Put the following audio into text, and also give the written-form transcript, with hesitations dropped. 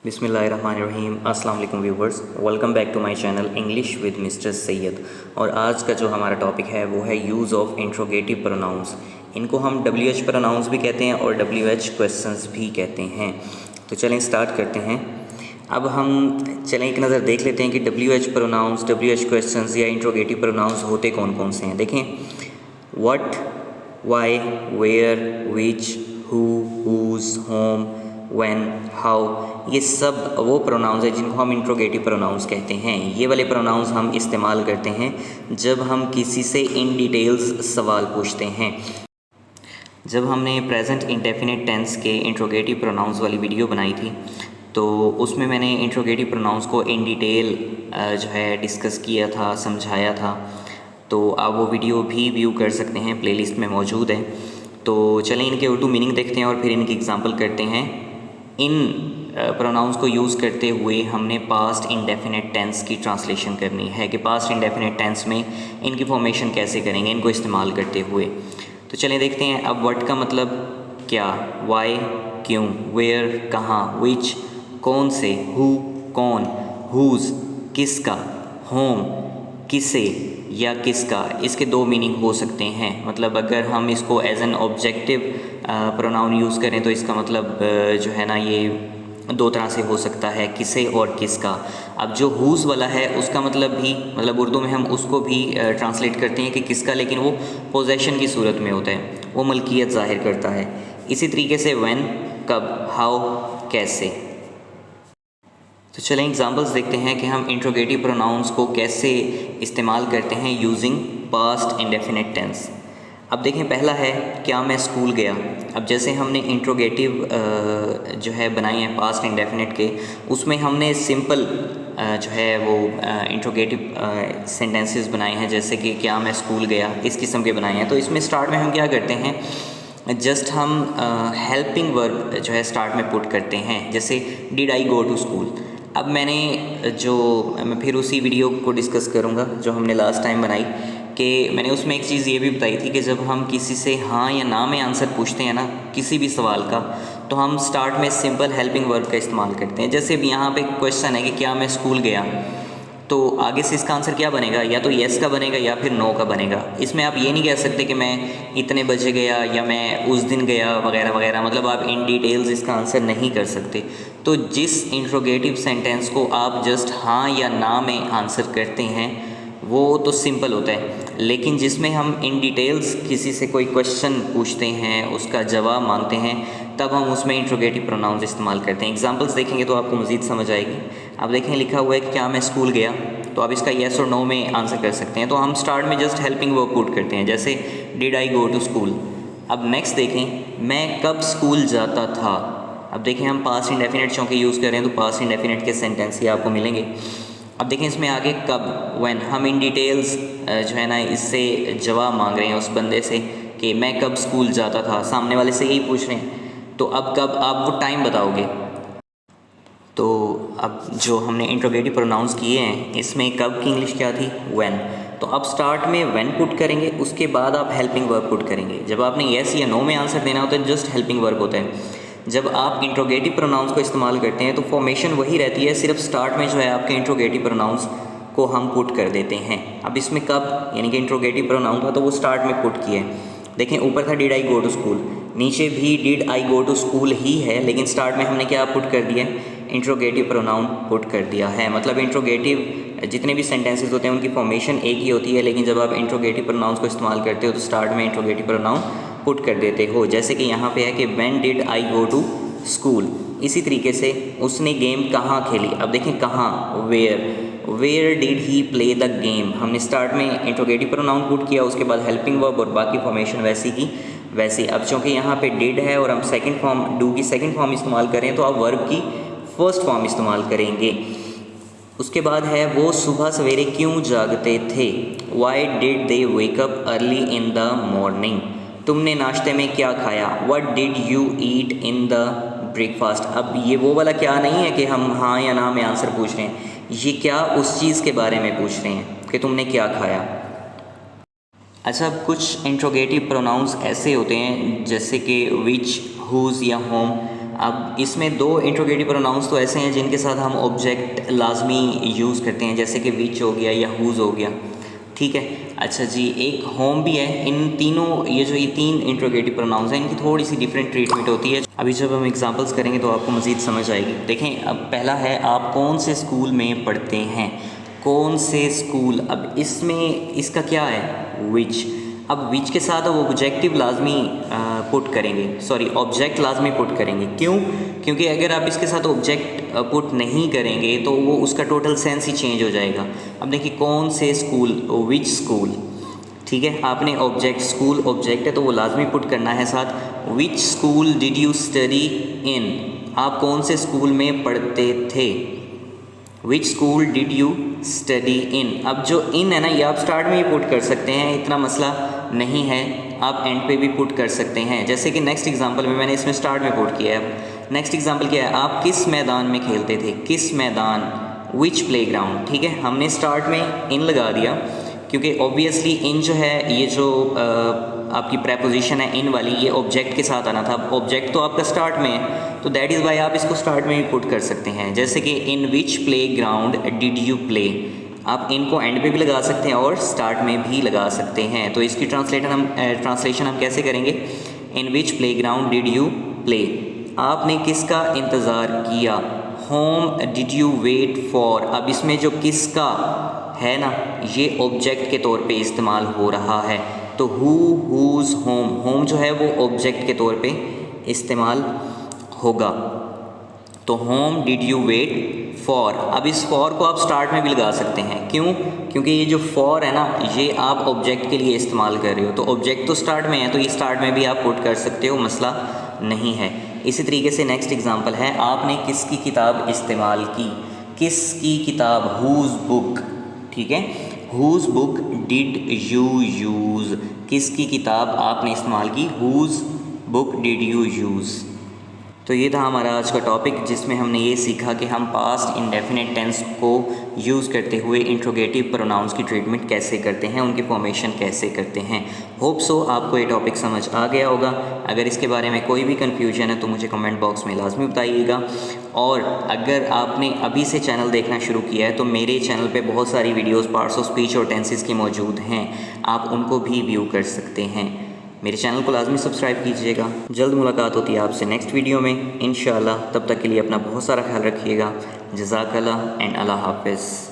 बिस्मिल्लाहिर्रहमानिर्रहीम। अस्सलाम वालेकुम viewers, welcome back to my channel English with mister Syed. और आज का जो हमारा टॉपिक है वो है यूज़ ऑफ इंट्रोगेटिव प्रोनाउंस। इनको हम WH प्रोनाउंस भी कहते हैं और WH क्वेश्चंस भी कहते हैं। तो चलें स्टार्ट करते हैं। अब हम चलें एक नज़र देख लेते हैं कि WH प्रोनाउंस, WH क्वेश्चंस या इंट्रोगेटिव प्रोनाउंस होते कौन कौन से हैं। देखें, what, why, where, which, who, whose, whom, when, how, ये सब वो प्रोनाउंस है जिनको हम इंट्रोगेटिव प्रोनाउंस कहते हैं। ये वाले प्रोनाउंस हम इस्तेमाल करते हैं जब हम किसी से इन डिटेल्स सवाल पूछते हैं। जब हमने प्रेजेंट इंडेफिनिट टेंस के इंट्रोगेटिव प्रोनाउंस वाली वीडियो बनाई थी तो उसमें मैंने इंट्रोगेटिव प्रोनाउंस को इन डिटेल जो है डिस्कस किया था, समझाया था। तो आप वो वीडियो भी व्यू कर सकते हैं, प्लेलिस्ट में मौजूद है। तो चलें इनके उर्दू मीनिंग देखते हैं और फिर इनकी एग्जांपल करते हैं। इन प्रोनाउंस को यूज़ करते हुए हमने पास्ट इंडेफिनिट टेंस की ट्रांसलेशन करनी है कि पास्ट इंडेफिनिट टेंस में इनकी फॉर्मेशन कैसे करेंगे इनको इस्तेमाल करते हुए। तो चलें देखते हैं। अब व्हाट का मतलब क्या, वाई क्यों, वेयर कहाँ, विच कौन से, हु कौन, हुज किसका, होम किसे या किसका, इसके दो मीनिंग हो सकते हैं। मतलब अगर हम इसको as an objective pronoun use करें तो इसका मतलब जो है ना ये दो तरह से हो सकता है, किसे और किसका। अब जो हुज़ वाला है उसका मतलब भी, मतलब उर्दू में हम उसको भी ट्रांसलेट करते हैं कि किसका, लेकिन वो पोजेशन की सूरत में होता है, वो मलकियत ज़ाहिर करता है। इसी तरीके से व्हेन कब, हाउ कैसे। तो चलें एग्जांपल्स देखते हैं कि हम इंट्रोगेटिव प्रोनाउंस को कैसे इस्तेमाल करते हैं यूजिंग पास्ट इंडेफिनिट टेंस। अब देखें, पहला है क्या मैं स्कूल गया। अब जैसे हमने इंट्रोगेटिव जो है बनाए हैं पास्ट इंडेफिनिट के, उसमें हमने सिंपल जो है वो इंट्रोगेटिव सेंटेंसेस बनाए हैं, जैसे कि क्या मैं स्कूल गया, इस किस्म के बनाए हैं। तो इसमें स्टार्ट में हम क्या करते हैं, जस्ट हम हेल्पिंग वर्ब जो है स्टार्ट में पुट करते हैं, जैसे did I go to school. अब मैं फिर उसी वीडियो को डिस्कस करूँगा जो हमने लास्ट टाइम बनाई, कि मैंने उसमें एक चीज़ ये भी बताई थी कि जब हम किसी से हाँ या ना में आंसर पूछते हैं ना किसी भी सवाल का, तो हम स्टार्ट में सिंपल हेल्पिंग वर्ब का इस्तेमाल करते हैं। जैसे अब यहाँ पे क्वेश्चन है कि क्या मैं स्कूल गया, तो आगे से इसका आंसर क्या बनेगा, या तो येस का बनेगा या फिर नो का बनेगा। इसमें आप ये नहीं कह सकते कि मैं इतने बजे गया या मैं उस दिन गया वगैरह वगैरह, मतलब आप इन डिटेल्स इसका आंसर नहीं कर सकते। तो जिस इंट्रोगेटिव सेंटेंस को आप जस्ट हाँ या ना में आंसर करते हैं वो तो सिंपल होता है, लेकिन जिसमें हम इन डिटेल्स किसी से कोई क्वेश्चन पूछते हैं, उसका जवाब मांगते हैं, तब हम उसमें इंट्रोगेटिव प्रोनाउंस इस्तेमाल करते हैं। एग्जांपल्स देखेंगे तो आपको मज़ीद समझ आएगी। अब देखें, लिखा हुआ है कि क्या मैं स्कूल गया, तो आप इसका येस और नो में आंसर कर सकते हैं। तो हम स्टार्ट में जस्ट हेल्पिंग वर्ब पुट करते हैं, जैसे did I go to school. अब नेक्स्ट देखें, मैं कब स्कूल जाता था। अब देखें, हम पास्ट इंडेफिनिट चूँकि यूज़ कर रहे हैं तो पास्ट इंडेफिनिट के सेंटेंस ही आपको मिलेंगे। अब देखें इसमें आगे कब, व्हेन, हम इन डिटेल्स जो है ना इससे जवाब मांग रहे हैं उस बंदे से कि मैं कब स्कूल जाता था, सामने वाले से यही पूछ रहे हैं। तो अब कब, आप वो टाइम बताओगे। तो अब जो हमने इंट्रोगेटिव प्रोनाउंस किए हैं इसमें कब की इंग्लिश क्या थी, व्हेन। तो अब स्टार्ट में व्हेन पुट करेंगे, उसके बाद आप हेल्पिंग वर्ब पुट करेंगे। जब आपने येस या नो में आंसर देना होता है जस्ट हेल्पिंग वर्ब होता है। जब आप इंट्रोगेटिव प्रोनाउंस को इस्तेमाल करते हैं तो फॉर्मेशन वही रहती है, सिर्फ स्टार्ट में जो है आपके इंट्रोगेटिव प्रोनाउंस को हम पुट कर देते हैं। अब इसमें कब यानी कि इंट्रोगेटिव प्रोनाउन था तो वो स्टार्ट में पुट किए। देखें ऊपर था did I go to school, नीचे भी did I go to school ही है, लेकिन स्टार्ट में हमने क्या पुट कर दिया, इंट्रोगेटिव प्रोनाउन पुट कर दिया है। मतलब इंट्रोगेटिव जितने भी सेंटेंसेस होते हैं उनकी फॉर्मेशन एक ही होती है, लेकिन जब आप इंट्रोगेटिव प्रोनाउंस को इस्तेमाल करते हो तो स्टार्ट में इंट्रोगेटिव प्रोनाउन पुट कर देते हो। जैसे कि यहाँ पे है कि when did I go to school. इसी तरीके से उसने गेम कहाँ खेली। अब देखें कहाँ, where did he play the game. हमने स्टार्ट में इंट्रोगेटिव प्रोनाउन पुट किया, उसके बाद हेल्पिंग वर्ब और बाकी फॉर्मेशन वैसी की वैसी। अब चूँकि यहाँ पे डिड है और हम सेकंड फॉर्म, डू की सेकंड फॉर्म इस्तेमाल करें तो आप वर्ब की फर्स्ट फॉर्म इस्तेमाल करेंगे। उसके बाद है वो सुबह सवेरे क्यों जागते थे, why did they wake up early in the morning. तुमने नाश्ते में क्या खाया, what did you eat in the breakfast. अब ये वो वाला क्या नहीं है कि हम हाँ या ना में आंसर पूछ रहे हैं, ये क्या उस चीज़ के बारे में पूछ रहे हैं कि तुमने क्या खाया। अच्छा, अब कुछ इंट्रोगेटिव प्रोनाउंस ऐसे होते हैं जैसे कि विच, हुज या होम। अब इसमें दो इंट्रोगेटिव प्रोनाउंस तो ऐसे हैं जिनके साथ हम ऑब्जेक्ट लाजमी यूज़ करते हैं, जैसे कि विच हो गया या हुज़ हो गया, ठीक है। अच्छा जी, एक होम भी है। इन तीनों ये तीन इंट्रोगेटिव प्रोनाउंस हैं, इनकी थोड़ी सी डिफरेंट ट्रीटमेंट होती है। अभी जब हम एग्जांपल्स करेंगे तो आपको मज़ीद समझ आएगी। देखें, अब पहला है आप कौन से स्कूल में पढ़ते हैं, कौन से स्कूल। अब इसमें इसका क्या है, विच। अब विच के साथ वो ऑब्जेक्टिव लाजमी पुट करेंगे, सॉरी ऑब्जेक्ट लाजमी पुट करेंगे। क्यों? क्योंकि अगर आप इसके साथ ऑब्जेक्ट पुट नहीं करेंगे तो वो उसका टोटल सेंस ही चेंज हो जाएगा। अब देखिए, कौन से स्कूल, विच स्कूल, ठीक है। आपने ऑब्जेक्ट, स्कूल ऑब्जेक्ट है तो वो लाजमी पुट करना है साथ। Which school did you study in, आप कौन से स्कूल में पढ़ते थे। Which school did you study in. अब जो इन है ना, ये आप स्टार्ट में ही पुट कर सकते हैं, इतना मसला नहीं है, आप एंड पे भी पुट कर सकते हैं। जैसे कि नेक्स्ट एग्जांपल में मैंने इसमें स्टार्ट में पुट किया है। नेक्स्ट एग्जांपल क्या है, आप किस मैदान में खेलते थे, किस मैदान, विच प्लेग्राउंड, ठीक है। हमने स्टार्ट में इन लगा दिया क्योंकि ऑब्वियसली इन जो है, ये जो आपकी प्रेपोजिशन है इन वाली, ये ऑब्जेक्ट के साथ आना था। ऑब्जेक्ट तो आपका स्टार्ट में है, तो दैट इज़ वाई आप इसको स्टार्ट में भी पुट कर सकते हैं। जैसे कि in which playground did you play, आप इनको एंड पे भी लगा सकते हैं और स्टार्ट में भी लगा सकते हैं। तो इसकी ट्रांसलेशन हम कैसे करेंगे, in which playground did you play, आपने किसका इंतज़ार किया, whom did you wait for. अब इसमें जो किसका है ना, ये ऑब्जेक्ट के तौर पे इस्तेमाल हो रहा है, तो हु, हुज़, होम, होम जो है वो ऑब्जेक्ट के तौर पे इस्तेमाल होगा। तो home did you wait for. अब इस फॉर को आप स्टार्ट में भी लगा सकते हैं। क्यों? क्योंकि ये जो फॉर है ना, ये आप ऑब्जेक्ट के लिए इस्तेमाल कर रहे हो, तो ऑब्जेक्ट तो स्टार्ट में है, तो ये स्टार्ट में भी आप पुट कर सकते हो, मसला नहीं है। इसी तरीके से नेक्स्ट एग्जांपल है, आपने किसकी किताब इस्तेमाल की, किसकी किताब, हुज़ बुक, ठीक है। Who's book did you use, किसकी किताब आपने इस्तेमाल की, who's book did you use. तो ये था हमारा आज का टॉपिक, जिसमें हमने ये सीखा कि हम पास्ट इंडेफिनिट टेंस को यूज़ करते हुए इंट्रोगेटिव प्रोनाउंस की ट्रीटमेंट कैसे करते हैं, उनकी फॉर्मेशन कैसे करते हैं। होप सो आपको ये टॉपिक समझ आ गया होगा। अगर इसके बारे में कोई भी कन्फ्यूजन है तो मुझे कमेंट बॉक्स में लाजमी बताइएगा। और अगर आपने अभी से चैनल देखना शुरू किया है तो मेरे चैनल पे बहुत सारी वीडियोस पार्ट्स ऑफ स्पीच और टेंसेस की मौजूद हैं, आप उनको भी व्यू कर सकते हैं। मेरे चैनल को लाजमी सब्सक्राइब कीजिएगा। जल्द मुलाकात होती है आपसे नेक्स्ट वीडियो में इंशाअल्लाह। तब तक के लिए अपना बहुत सारा ख्याल रखिएगा। जज़ाकल्लाह एंड अल्लाह हाफ़िज़।